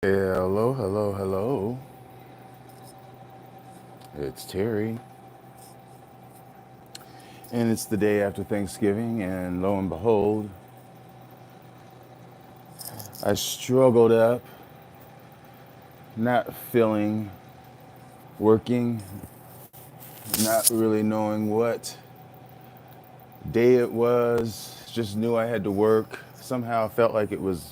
Hello, hello, hello. It's Terry. And it's the day after Thanksgiving, and lo and behold, I struggled up, not feeling working, not really knowing what day it was. Just knew I had to work. Somehow I felt like it was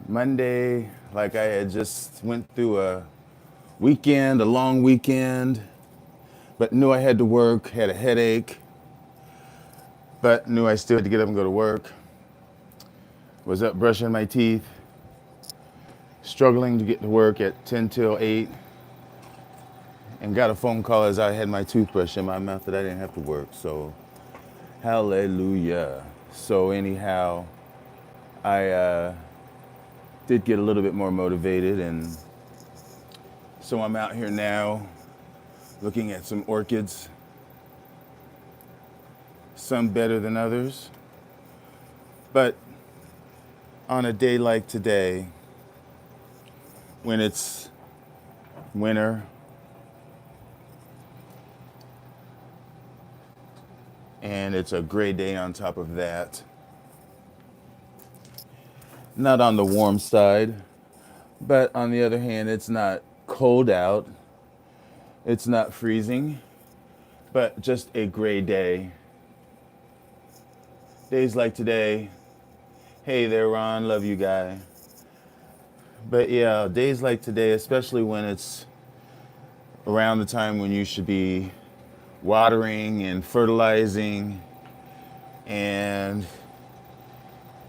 Monday, like I had just went through a weekend, a long weekend, but knew I had to work, had a headache, but knew I still had to get up and go to work. Was up brushing my teeth, struggling to get to work at 10 till 8, and got a phone call as I had my toothbrush in my mouth that I didn't have to work. So, hallelujah. So, anyhow, I did get a little bit more motivated, and so I'm out here now looking at some orchids, some better than others. But on a day like today, when it's winter, and it's a gray day on top of that, not on the warm side, but on the other hand, it's not cold out, it's not freezing, but just a gray day. Days like today, hey there, Ron, love you, guy. But yeah, days like today, especially when it's around the time when you should be watering and fertilizing, and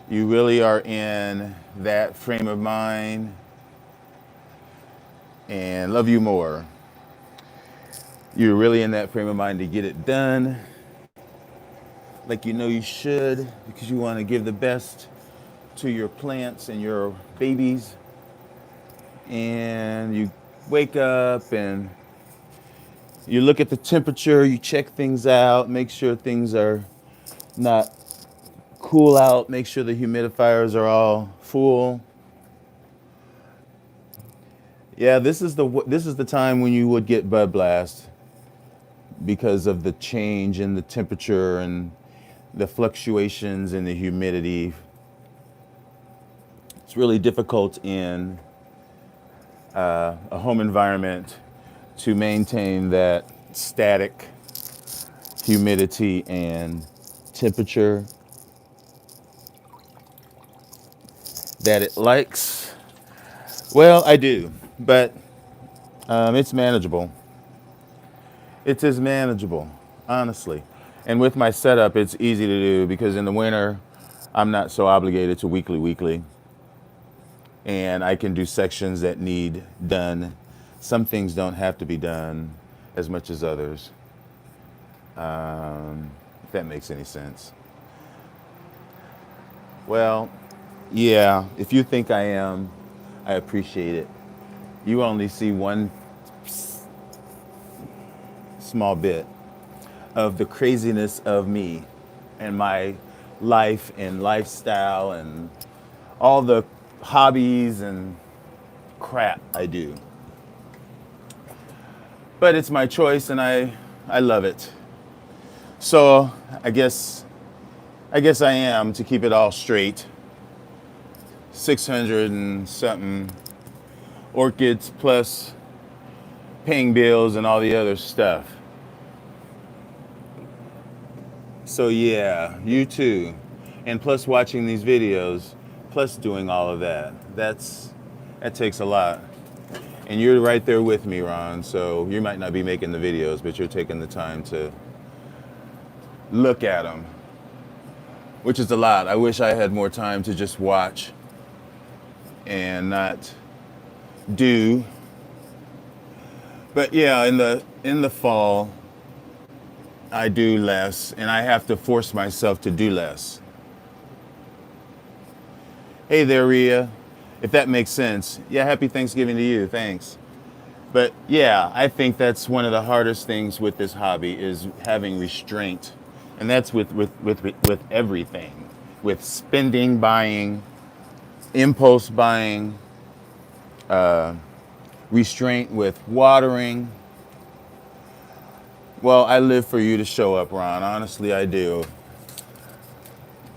you really are in that frame of mind, and love you more. You're really in that frame of mind to get it done like you know you should, because you want to give the best to your plants and your babies. And you wake up and you look at the temperature, you check things out, make sure things are not cool out, make sure the humidifiers are all full. Yeah, this is the time when you would get bud blast because of the change in the temperature and the fluctuations in the humidity. It's really difficult in a home environment to maintain that static humidity and temperature that it likes. Well, I do, but it's manageable. It is manageable, honestly. And with my setup, it's easy to do because in the winter, I'm not so obligated to weekly. And I can do sections that need done. Some things don't have to be done as much as others, if that makes any sense. Well, yeah, if you think I am, I appreciate it. You only see one small bit of the craziness of me and my life and lifestyle and all the hobbies and crap I do. But it's my choice and I love it. So I guess I am, to keep it all straight, 600 and something orchids plus paying bills and all the other stuff. So yeah, you too. And plus watching these videos, plus doing all of that. That takes a lot. And you're right there with me, Ron. So you might not be making the videos, but you're taking the time to look at them, which is a lot. I wish I had more time to just watch and not do. But yeah, in the fall, I do less, and I have to force myself to do less. Hey there, Rhea. If that makes sense. Yeah, happy Thanksgiving to you. Thanks. But yeah, I think that's one of the hardest things with this hobby is having restraint. And that's with everything. With spending, buying, impulse buying. restraint with watering. Well, I live for you to show up, Ron. Honestly, I do.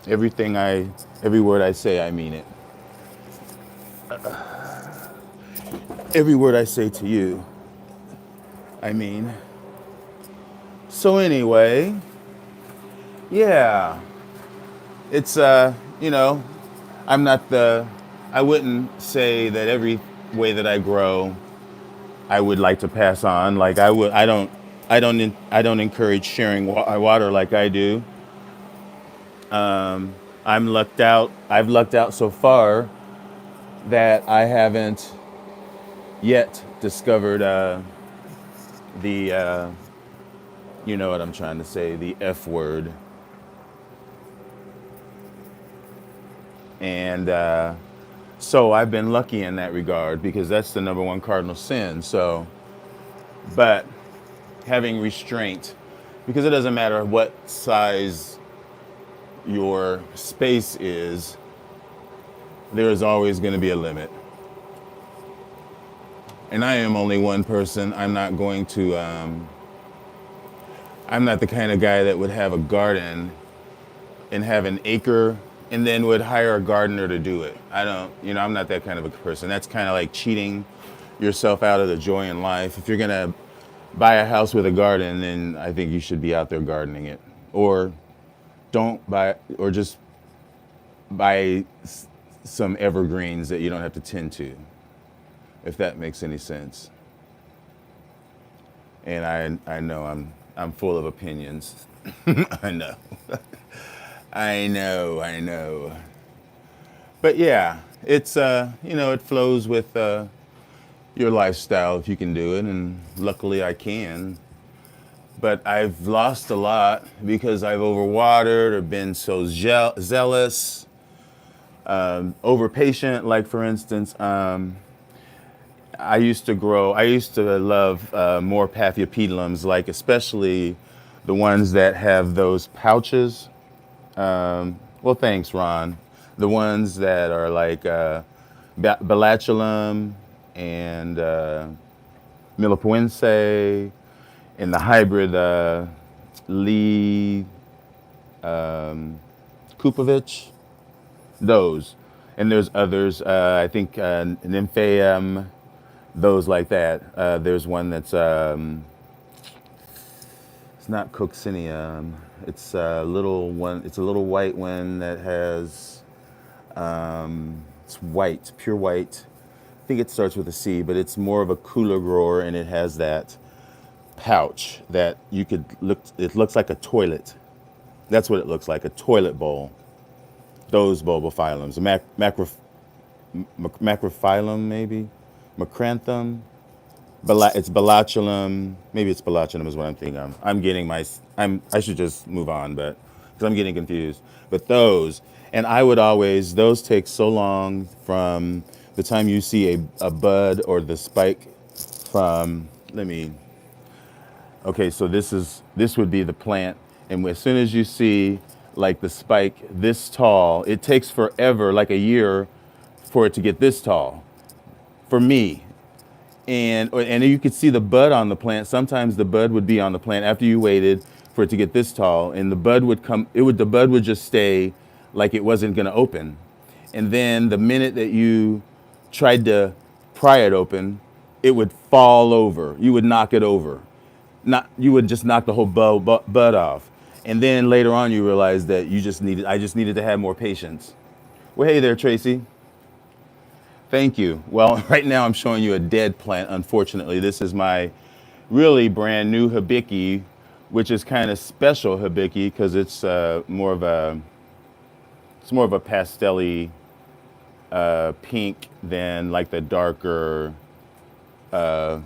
Every word I say, I mean it. Every word I say to you, I mean. So anyway, yeah, it's you know, I'm not the. I wouldn't say that every way that I grow, I would like to pass on. Like I would, I don't encourage sharing water like I do. I'm lucked out. I've lucked out so far that I haven't yet discovered the, you know what I'm trying to say, the F word. And so I've been lucky in that regard because that's the number one cardinal sin. So, but having restraint, because it doesn't matter what size your space is, there is always going to be a limit. And I am only one person. I'm not going to, I'm not the kind of guy that would have a garden and have an acre and then would hire a gardener to do it. I don't, you know, I'm not that kind of a person. That's kind of like cheating yourself out of the joy in life. If you're going to buy a house with a garden, then I think you should be out there gardening it. Or don't buy, or just buy some evergreens that you don't have to tend to, if that makes any sense. And I know I'm full of opinions. I know. I know. But yeah, it's you know, it flows with your lifestyle if you can do it, and luckily I can. But I've lost a lot because I've overwatered or been so zealous, over patient. Like for instance, I used to love more Paphiopedilums, like especially the ones that have those pouches. Well, thanks, Ron. The ones that are like Bellatulum and Milipoense and the hybrid Lee Kupovich, those. And there's others, I think Nymphaeum, those like that. There's one that's, it's not Coccineum. It's a little one. It's a little white one that has. It's white, pure white. I think it starts with a C, but it's more of a cooler grower, and it has that pouch that you could look. It looks like a toilet. That's what it looks like, a toilet bowl. Those bulbophyllums, macrophyllum maybe, macranthum. It's Bellatulum. Maybe it's Bellatulum is what I'm thinking of. I should just move on, but because I'm getting confused. But those, and I would always, those take so long from the time you see a bud or the spike from, okay, so this would be the plant. And as soon as you see like the spike this tall, it takes forever, like a year, for it to get this tall. For me, and you could see the bud on the plant. Sometimes the bud would be on the plant after you waited for it to get this tall, and the bud would come. The bud would just stay like it wasn't going to open, and then the minute that you tried to pry it open, it would fall over. You would knock it over. You would just knock the whole bud off, and then later on you realize that I just needed to have more patience. Well, hey there, Tracy. Thank you. Well, right now I'm showing you a dead plant. Unfortunately, this is my really brand new hibiki, which is kind of special hibiki because it's more of a pastel-y pink than like the darker, you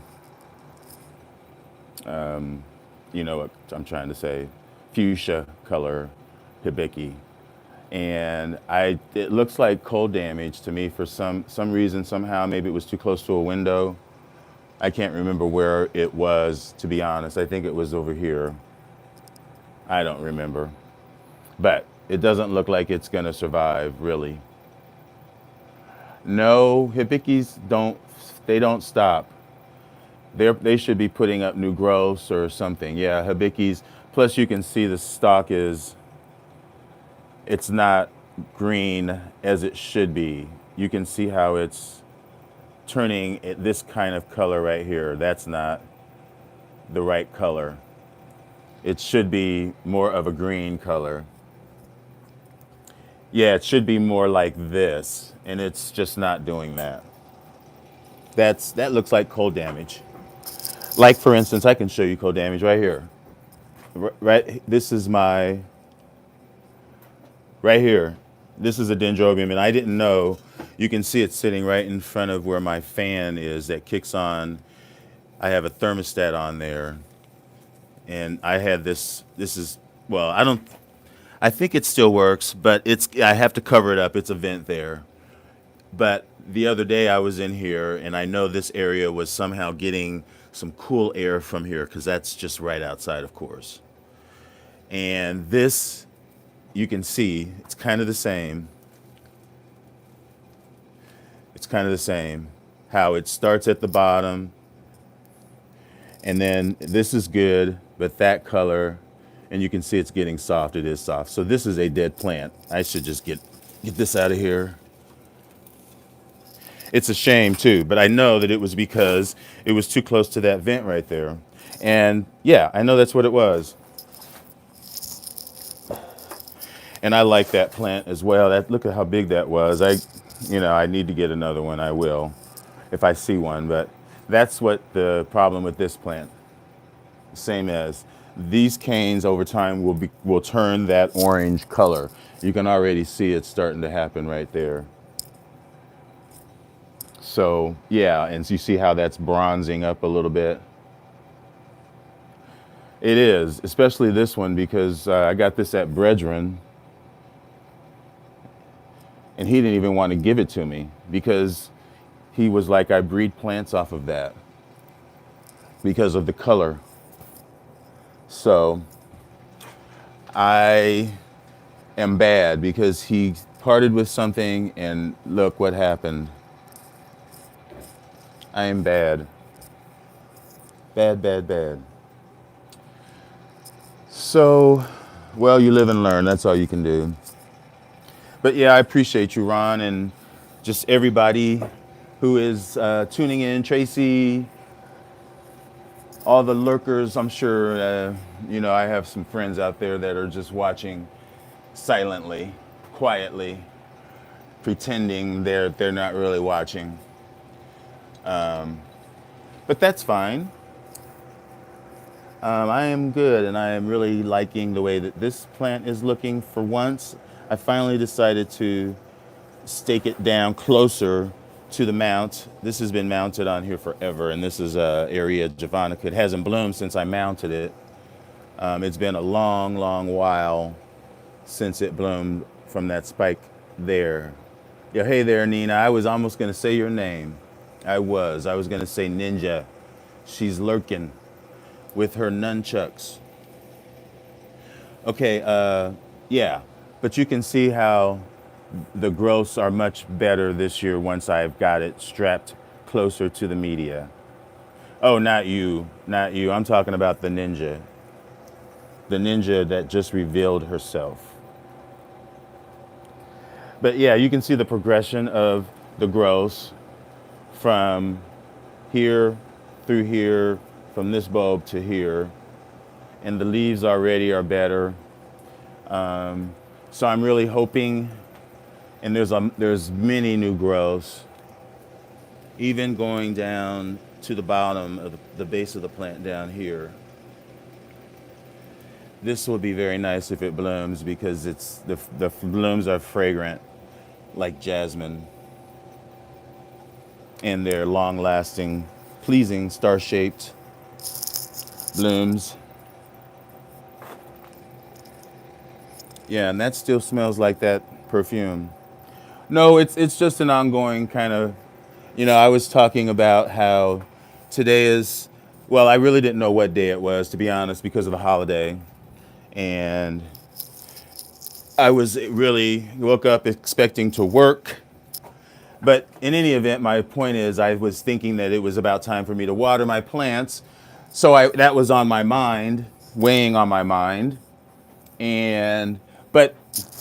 know what I'm trying to say, fuchsia color hibiki. And it looks like cold damage to me for some reason, somehow. Maybe it was too close to a window. I can't remember where it was, to be honest. I think it was over here. I don't remember. But it doesn't look like it's going to survive, really. No, hibikis don't They don't stop. They should be putting up new growths or something. Yeah, hibikis. Plus, you can see the stalk it's not green as it should be. You can see how it's turning this kind of color right here. That's not the right color. It should be more of a green color. Yeah, it should be more like this, and it's just not doing that. That looks like cold damage. Like, for instance, I can show you cold damage right here. Right, this is my, right here. This is a dendrobium, and I didn't know. You can see it sitting right in front of where my fan is that kicks on. I have a thermostat on there, and I had this is, well, I think it still works, but I have to cover it up. It's a vent there. But the other day I was in here, and I know this area was somehow getting some cool air from here, because that's just right outside, of course. And this, you can see, it's kind of the same. It's kind of the same. How it starts at the bottom, and then this is good, but that color, and you can see it's getting soft. It is soft. So this is a dead plant. I should just get this out of here. It's a shame too, but I know that it was because it was too close to that vent right there. And yeah, I know that's what it was. And I like that plant as well. Look at how big that was. I need to get another one. I will, if I see one. But that's what the problem with this plant. Same as these canes over time will turn that orange color. You can already see it starting to happen right there. So yeah, and so you see how that's bronzing up a little bit. It is, especially this one, because I got this at Brethren, and he didn't even want to give it to me because he was like, I breed plants off of that because of the color. So I am bad because he parted with something, and look what happened. I am bad. Bad, bad, bad. So, well, you live and learn. That's all you can do. But yeah, I appreciate you, Ron, and just everybody who is tuning in. Tracy, all the lurkers. I'm sure, I have some friends out there that are just watching silently, quietly, pretending they're not really watching. But that's fine. I am good, and I am really liking the way that this plant is looking for once. I finally decided to stake it down closer to the mount. This has been mounted on here forever, and this is area javanica. It hasn't bloomed since I mounted it. It's been a long, long while since it bloomed from that spike there. Yeah, hey there, Nina. I was almost going to say your name. I was going to say Ninja. She's lurking with her nunchucks. Okay, yeah. But you can see how the growths are much better this year once I've got it strapped closer to the media. Oh, not you. Not you. I'm talking about the Ninja. The Ninja that just revealed herself. But yeah, you can see the progression of the growths from here through here, from this bulb to here. And the leaves already are better. So I'm really hoping, and there's many new growths, even going down to the bottom of the base of the plant down here. This will be very nice if it blooms, because the blooms are fragrant like jasmine, and they're long-lasting, pleasing, star-shaped blooms. Yeah, and that still smells like that perfume. No, it's just an ongoing kind of, I was talking about how today is, well, I really didn't know what day it was, to be honest, because of the holiday. And I was really woke up expecting to work. But in any event, my point is I was thinking that it was about time for me to water my plants. So that was on my mind, weighing on my mind. But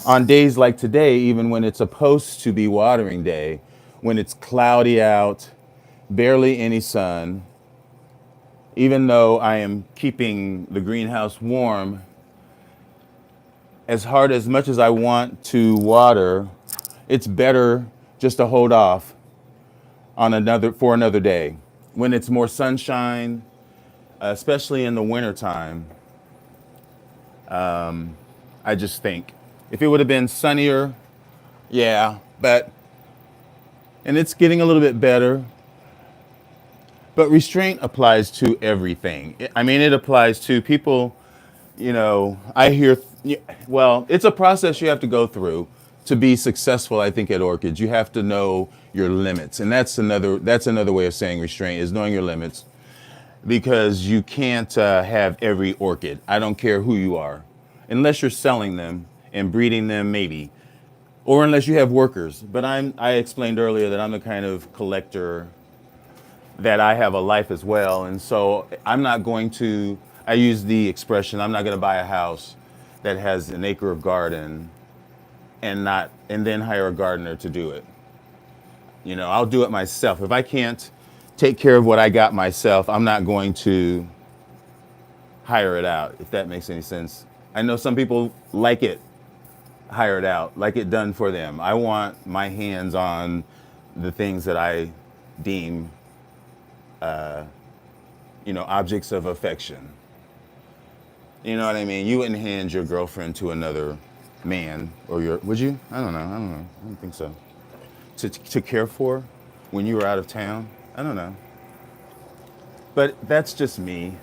on days like today, even when it's supposed to be watering day, when it's cloudy out, barely any sun, even though I am keeping the greenhouse warm, as much as I want to water, it's better just to hold off for another day. When it's more sunshine, especially in the wintertime, I just think if it would have been sunnier, yeah, and it's getting a little bit better, but restraint applies to everything. I mean, it applies to people, I hear, well, it's a process you have to go through to be successful, I think, at orchids. You have to know your limits. And that's another way of saying restraint, is knowing your limits, because you can't have every orchid. I don't care who you are, unless you're selling them and breeding them, maybe, or unless you have workers. But I explained earlier that I'm the kind of collector that I have a life as well. And so I use the expression, I'm not going to buy a house that has an acre of garden and then hire a gardener to do it. I'll do it myself. If I can't take care of what I got myself, I'm not going to hire it out, if that makes any sense. I know some people like it hired out, like it done for them. I want my hands on the things that I deem, objects of affection. You know what I mean? You wouldn't hand your girlfriend to another man, would you? I don't know. I don't think so. To care for when you were out of town? I don't know. But that's just me.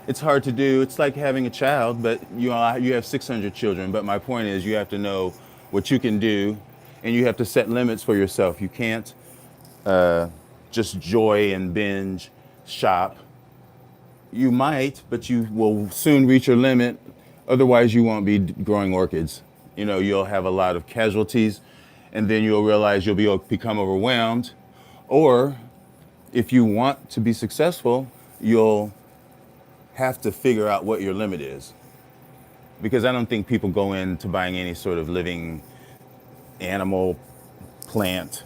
It's hard to do. It's like having a child, but you have 600 children. But my point is, you have to know what you can do, and you have to set limits for yourself. You can't just joy and binge shop. You might, but you will soon reach your limit. Otherwise, you won't be growing orchids. You'll have a lot of casualties, and then you'll realize you'll become overwhelmed. Or if you want to be successful, you'll have to figure out what your limit is. Because I don't think people go into buying any sort of living animal, plant,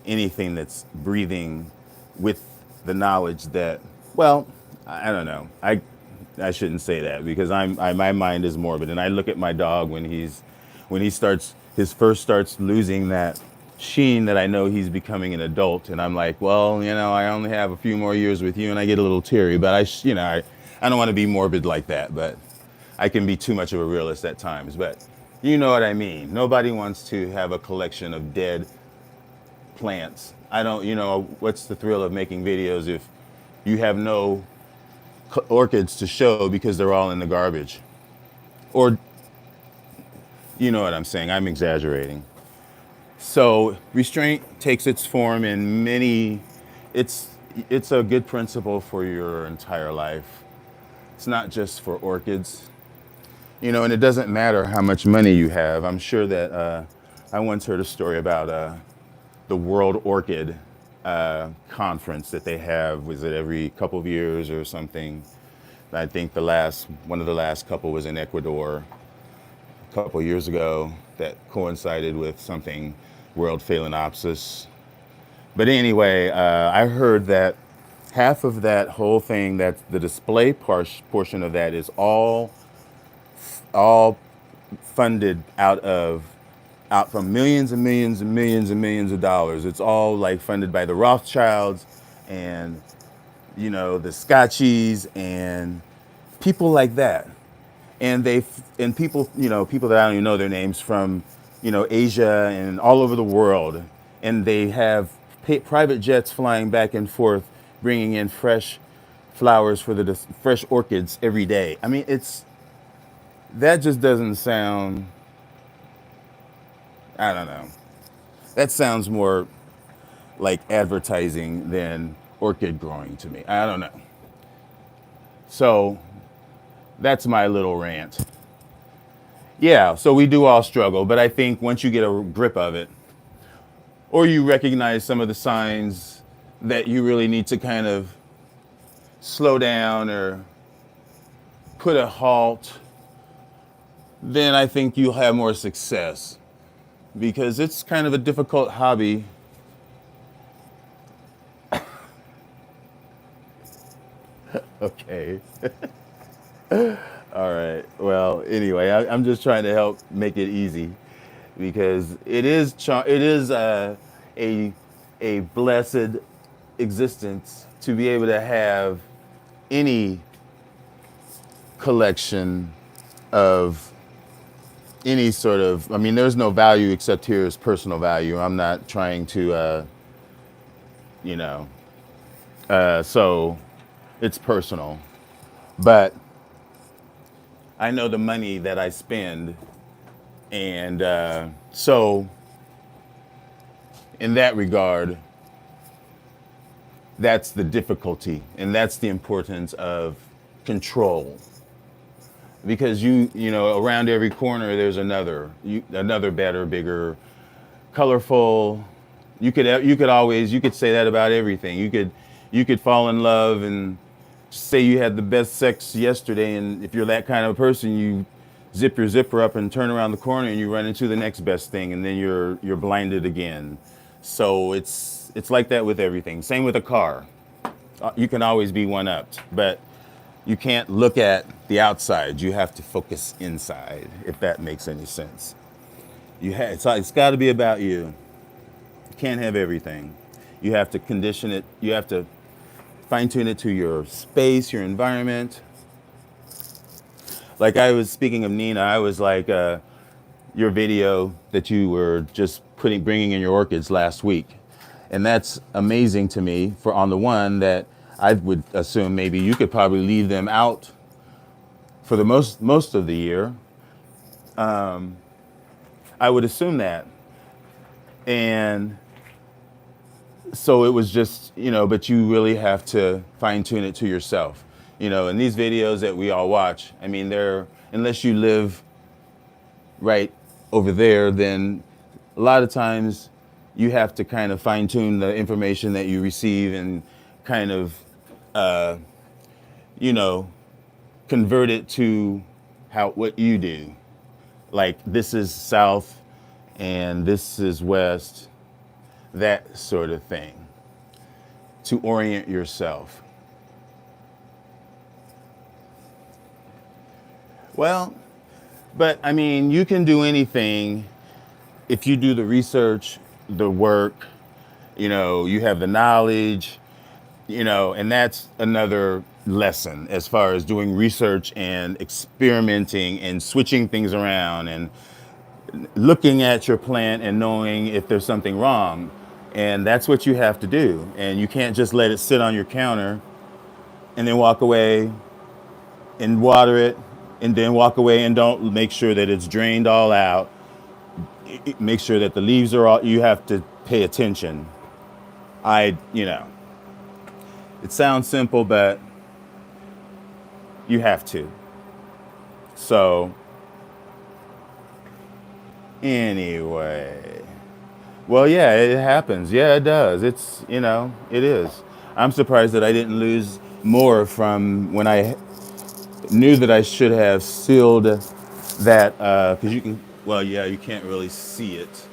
anything that's breathing with the knowledge that, well, I don't know. I shouldn't say that, because my mind is morbid, and I look at my dog when he first starts losing that sheen that I know he's becoming an adult, and I'm like, well, I only have a few more years with you, and I get a little teary, but I don't want to be morbid like that, but I can be too much of a realist at times, but you know what I mean. Nobody wants to have a collection of dead plants. I don't, what's the thrill of making videos if you have no orchids to show because they're all in the garbage? Or, you know what I'm saying, I'm exaggerating. So restraint takes its form in it's a good principle for your entire life. It's not just for orchids, and it doesn't matter how much money you have. I'm sure that I once heard a story about the World Orchid conference that they have. Was it every couple of years or something? I think one of the last couple was in Ecuador a couple of years ago, that coincided with something World Phalaenopsis. But anyway, I heard that half of that whole thing, that the display portion of that, is all funded out from millions and millions and millions and millions of dollars. It's all like funded by the Rothschilds and the Scotchies and people like that. And people that I don't even know their names, from Asia and all over the world, and they have private jets flying back and forth, bringing in fresh flowers for the fresh orchids every day. I mean, that just doesn't sound, I don't know. That sounds more like advertising than orchid growing to me. I don't know. So that's my little rant. Yeah, so we do all struggle, but I think once you get a grip of it, or you recognize some of the signs that you really need to kind of slow down or put a halt, then I think you'll have more success, because it's kind of a difficult hobby. Okay. All right. Well, anyway, I'm just trying to help make it easy, because it is a a blessed existence to be able to have any collection of any sort of. I mean, there's no value except here is personal value. I'm not trying to, you know, so it's personal, but I know the money that I spend, and so in that regard, that's the difficulty, and that's the importance of control. Because you know, around every corner there's another better, bigger, colorful. You could say that about everything. You could fall in love and say you had the best sex yesterday, and if you're that kind of a person, you zip your zipper up and turn around the corner and you run into the next best thing, and then you're blinded again. So it's like that with everything. Same with a car. You can always be one upped, but you can't look at the outside. You have to focus inside, if that makes any sense. It's got to be about you. You can't have everything. You have to condition it. You have to fine tune it to your space, your environment. Like I was speaking of Nina, I was like your video that you were just bringing in your orchids last week, and that's amazing to me. For on the one that I would assume maybe you could probably leave them out for the most of the year. I would assume that, and so it was just, but you really have to fine tune it to yourself. And these videos that we all watch, I mean, unless you live right over there, then a lot of times you have to kind of fine tune the information that you receive and kind of, convert it to what you do. Like this is south and this is west, that sort of thing, to orient yourself. Well, but I mean, you can do anything if you do the research, the work, you have the knowledge, and that's another lesson as far as doing research and experimenting and switching things around and looking at your plant and knowing if there's something wrong. And that's what you have to do. And you can't just let it sit on your counter and then walk away and water it and then walk away and don't make sure that it's drained all out. Make sure that the leaves are all, you have to pay attention. It sounds simple, but you have to. So anyway, well, yeah, it happens. Yeah, it does. It is. I'm surprised that I didn't lose more from when I knew that I should have sealed that, because you can't really see it,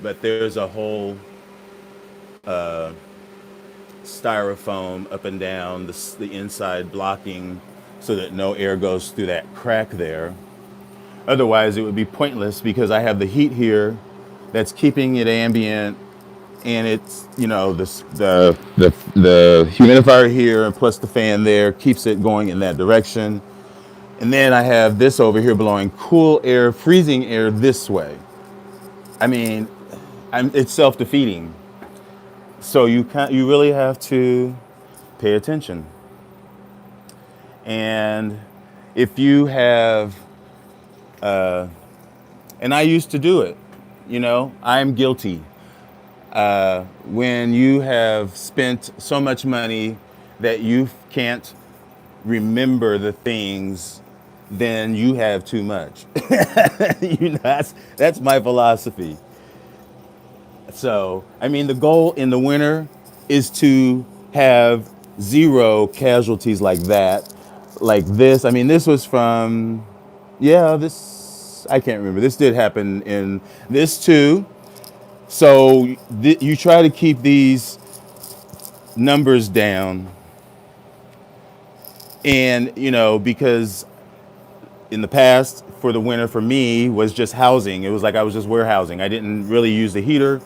but there's a whole styrofoam up and down the inside, blocking so that no air goes through that crack there. Otherwise, it would be pointless, because I have the heat here that's keeping it ambient, and it's the humidifier here and plus the fan there keeps it going in that direction. And then I have this over here blowing cool air, freezing air this way. I mean, it's self-defeating. So you really have to pay attention. And if you have, and I used to do it, I'm guilty. When you have spent so much money that you can't remember the things, then you have too much. That's my philosophy. So, I mean, the goal in the winter is to have zero casualties like that, like this. I mean, this was from, yeah, this, I can't remember. This did happen in this too. So you try to keep these numbers down, and because in the past for the winter for me was just housing. It was like I was just warehousing. I didn't really use the heater,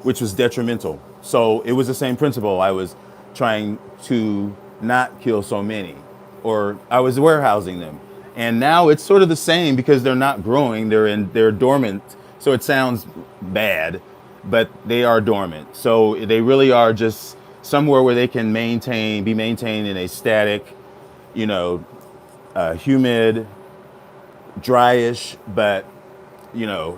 which was detrimental. So it was the same principle. I was trying to not kill so many, or I was warehousing them. And now it's sort of the same because they're not growing. They're dormant. So it sounds bad, but they are dormant. So they really are just somewhere where they can be maintained in a static, you know, humid, dryish, but you know,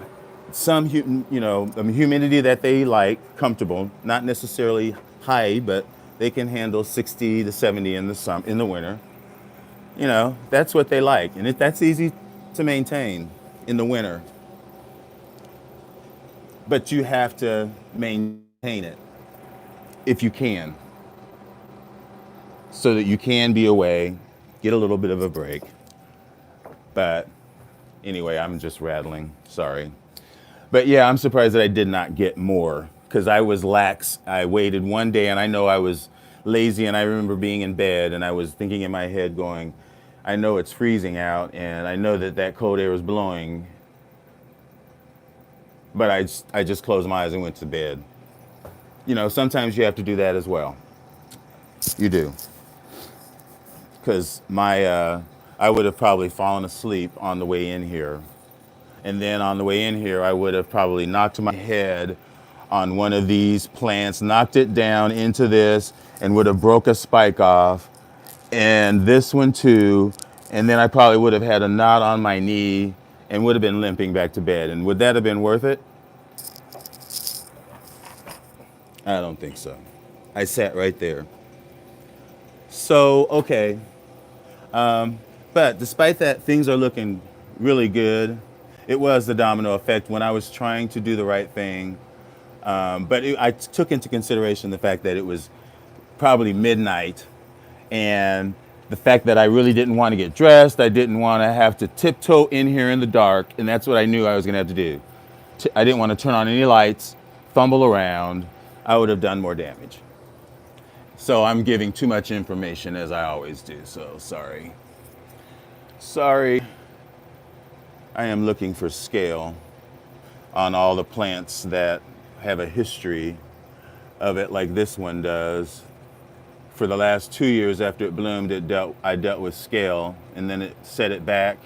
humidity that they like, comfortable, not necessarily high, but they can handle 60 to 70 in the winter. That's what they like, and that's easy to maintain in the winter. But you have to maintain it if you can, so that you can be away, get a little bit of a break. But anyway, I'm just rattling. Sorry. But yeah, I'm surprised that I did not get more because I was lax. I waited one day and I know I was lazy, and I remember being in bed and I was thinking in my head going, I know it's freezing out and I know that cold air is blowing, but I just closed my eyes and went to bed. Sometimes you have to do that as well. You do. Because I would have probably fallen asleep on the way in here. And then on the way in here, I would have probably knocked my head on one of these plants, knocked it down into this, and would have broke a spike off. And this one too. And then I probably would have had a knot on my knee and would have been limping back to bed. And would that have been worth it? I don't think so. I sat right there. So, okay. But despite that, things are looking really good. It was the domino effect when I was trying to do the right thing. I took into consideration the fact that it was probably midnight, and the fact that I really didn't want to get dressed. I didn't want to have to tiptoe in here in the dark, and that's what I knew I was going to have to do. I didn't want to turn on any lights, fumble around. I would have done more damage. So I'm giving too much information, as I always do, so sorry. Sorry. I am looking for scale on all the plants that have a history of it like this one does. For the last 2 years after it bloomed, I dealt with scale, and then it set it back.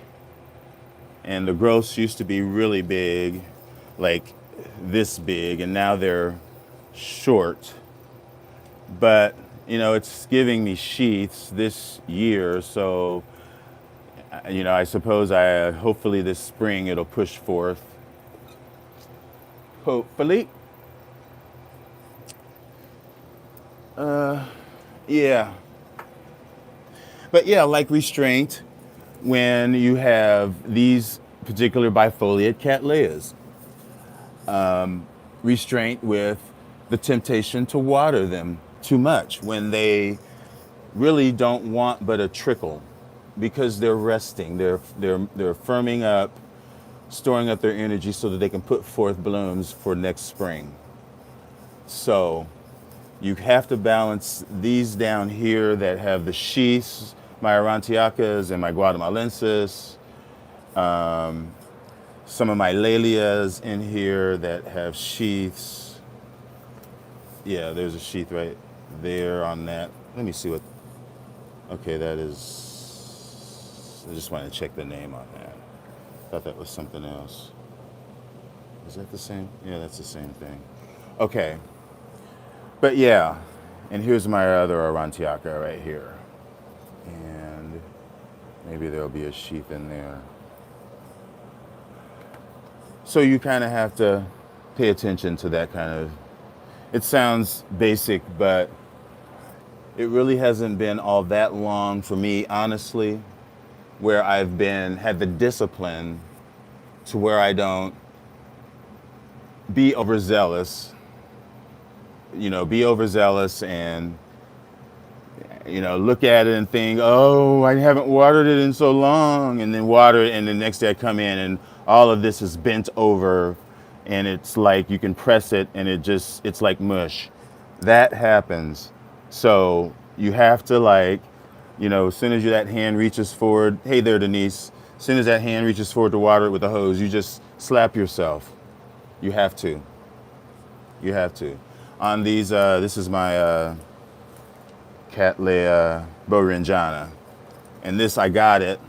And the growths used to be really big, like this big, and now they're short. But, it's giving me sheaths this year, so, I suppose hopefully this spring it'll push forth. Hopefully. Yeah. But yeah, like restraint, when you have these particular bifoliate cattleyas. Restraint with the temptation to water them too much when they really don't want but a trickle, because they're resting, they're firming up, storing up their energy so that they can put forth blooms for next spring. So you have to balance these down here that have the sheaths, my Aurantiacas and my Guatemalensis, some of my Lalias in here that have sheaths. Yeah, there's a sheath right there on that. Let me see what, okay, that is, I just want to check the name on that. Thought that was something else. Is that the same? Yeah, that's the same thing. Okay. But yeah, and here's my other Aurantiaca right here. And maybe there'll be a sheath in there. So you kind of have to pay attention to that kind of, it sounds basic, but it really hasn't been all that long for me, honestly, where I've had the discipline to where I don't be overzealous. Be overzealous and look at it and think, oh, I haven't watered it in so long, and then water it, and the next day I come in and all of this is bent over, and it's like you can press it and it's like mush. That happens. So you have to as soon as that hand reaches forward, hey there, Denise, as soon as that hand reaches forward to water it with the hose, you just slap yourself. You have to. You have to. On these, this is my Cattleya Berinjana. And this, I got it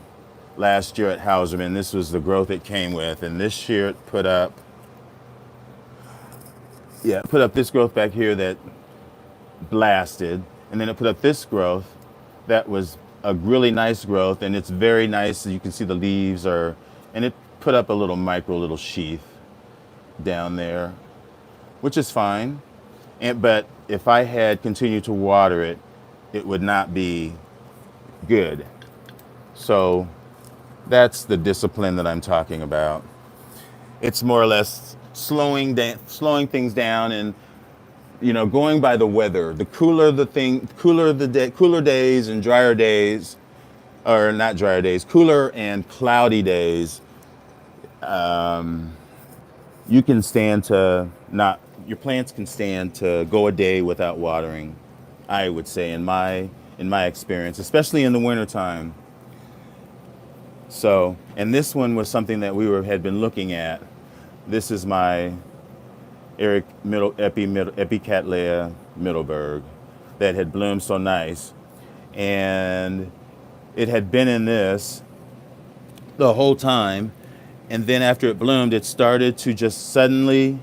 last year at Hauserman. This was the growth it came with. And this year it put up this growth back here that blasted. And then it put up this growth that was a really nice growth. And it's very nice. You can see the leaves and it put up a little sheath down there, which is fine. But if I had continued to water it, it would not be good. So that's the discipline that I'm talking about. It's more or less slowing things down and going by the weather. The cooler cooler days and drier days, or not drier days, cooler and cloudy days, you can stand to not. Your plants can stand to go a day without watering, I would say, in my experience, especially in the wintertime. So, and this one was something that had been looking at. This is my Cattleya Middleburg that had bloomed so nice. And it had been in this the whole time. And then after it bloomed, it started to just suddenly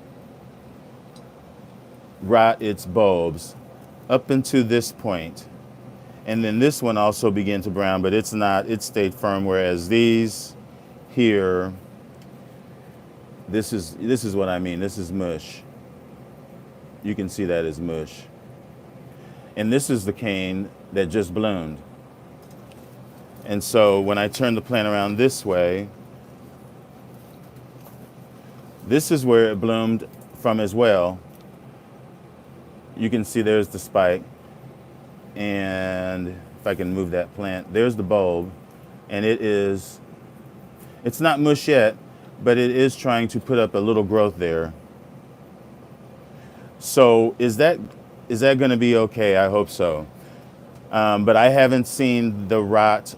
rot its bulbs up into this point. And then this one also began to brown, but it stayed firm, whereas these here, this is what I mean. This is mush. You can see that as mush. And this is the cane that just bloomed. And so when I turn the plant around this way, this is where it bloomed from as well. You can see there's the spike. And if I can move that plant, there's the bulb. And it's not mush yet, but it is trying to put up a little growth there. So is that going to be okay? I hope so. But I haven't seen the rot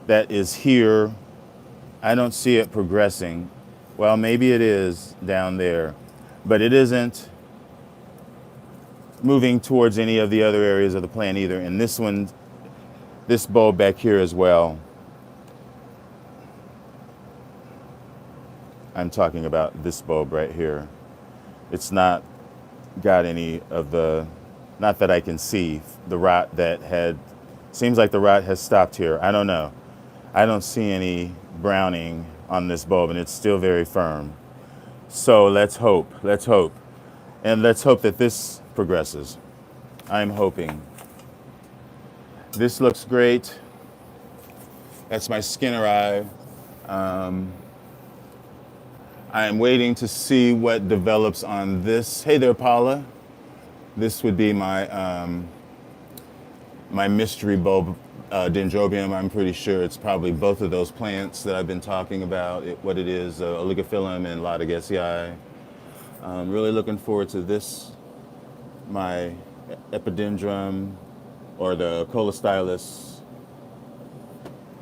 that is here. I don't see it progressing. Well, maybe it is down there, but it isn't moving towards any of the other areas of the plant either. And this bulb back here as well. I'm talking about this bulb right here. It's not got any of not that I can see, the rot seems like the rot has stopped here. I don't know. I don't see any browning on this bulb, and it's still very firm. So let's hope. And let's hope that this progresses. I'm hoping. This looks great. That's my Skinner eye. I'm waiting to see what develops on this. Hey there, Paula. This would be my my mystery bulb dendrobium. I'm pretty sure it's probably both of those plants that I've been talking about. What it is, oligophyllum and Laodicea. I'm really looking forward to this, my epidendrum, or the Colostylus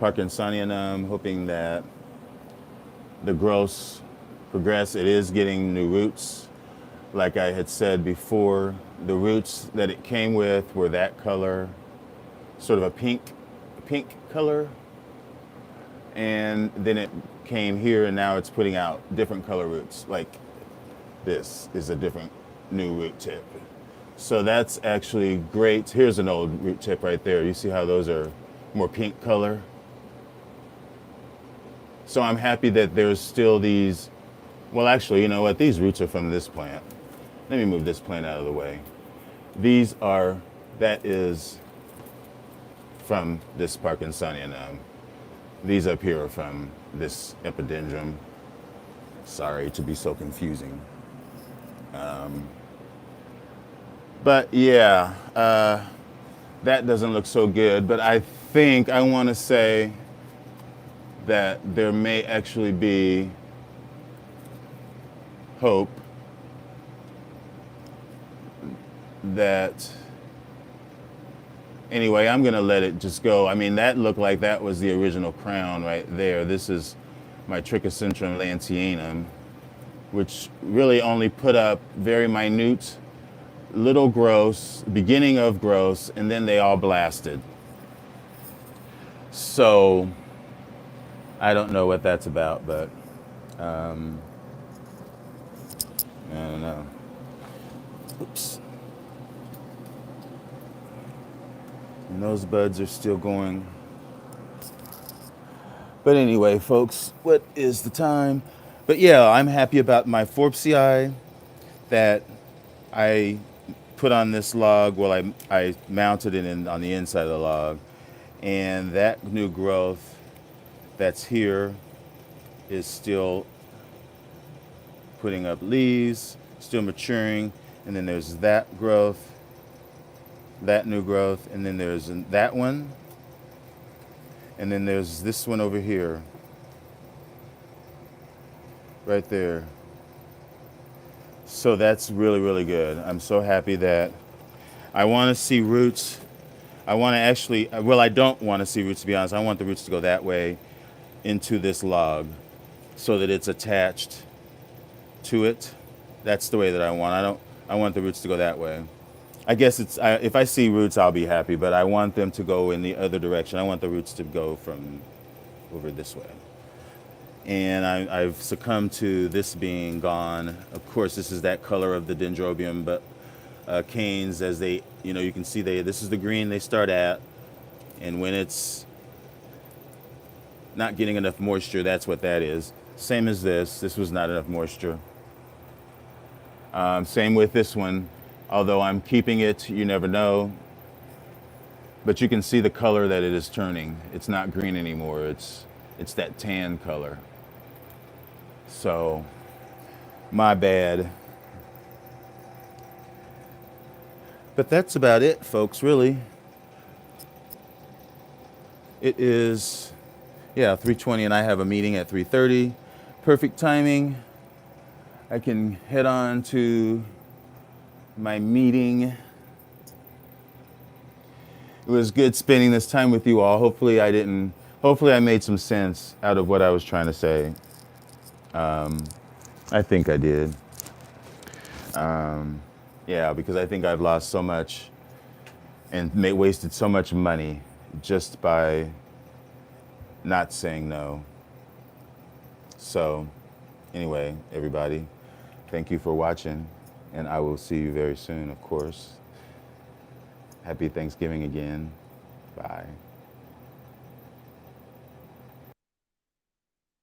parkinsonianum, hoping that the growths progress. It is getting new roots. Like I had said before, the roots that it came with were that color, sort of a pink color. And then it came here, and now it's putting out different color roots. Like this is a different new root tip. So that's actually great. Here's an old root tip right there. You see how those are more pink color? So I'm happy that there's still these. Well, actually, you know what? These roots are from this plant. Let me move this plant out of the way. That is from this Parkinsonianum. These up here are from this epidendrum. Sorry to be so confusing. But yeah, that doesn't look so good. But I think I want to say that there may actually be hope that, anyway, I'm going to let it just go. I mean, that looked like that was the original crown right there. This is my Trichocentrum lanceanum, which really only put up very minute little growths, beginning of growths, and then they all blasted. So I don't know what that's about, but I don't know. Oops. And those buds are still going. But anyway, folks, what is the time? But yeah, I'm happy about my Forbesii that I put on this log. Well, I mounted it on the inside of the log. And that new growth that's here is still putting up leaves, still maturing. And then there's that growth, that new growth, and then there's that one. And then there's this one over here, right there. So that's really, really good. I'm so happy that I want to see roots. I want to actually, well, I don't want to see roots, to be honest. I want the roots to go that way into this log so that it's attached to it. That's the way that I want. I want the roots to go that way. I guess if I see roots, I'll be happy, but I want them to go in the other direction. I want the roots to go from over this way. And I've succumbed to this being gone. Of course, this is that color of the dendrobium, but canes, as they, you can see this is the green they start at. And when it's not getting enough moisture, that's what that is. Same as this. This was not enough moisture. Same with this one. Although I'm keeping it, you never know. But you can see the color that it is turning. It's not green anymore. It's that tan color. So, my bad. But that's about it, folks, really. It is, 3:20, and I have a meeting at 3:30. Perfect timing. I can head on to my meeting. It was good spending this time with you all. Hopefully I made some sense out of what I was trying to say. I think I did. Because I think I've lost so much and wasted so much money just by not saying no. So anyway, everybody, thank you for watching. And I will see you very soon, of course. Happy Thanksgiving again. Bye.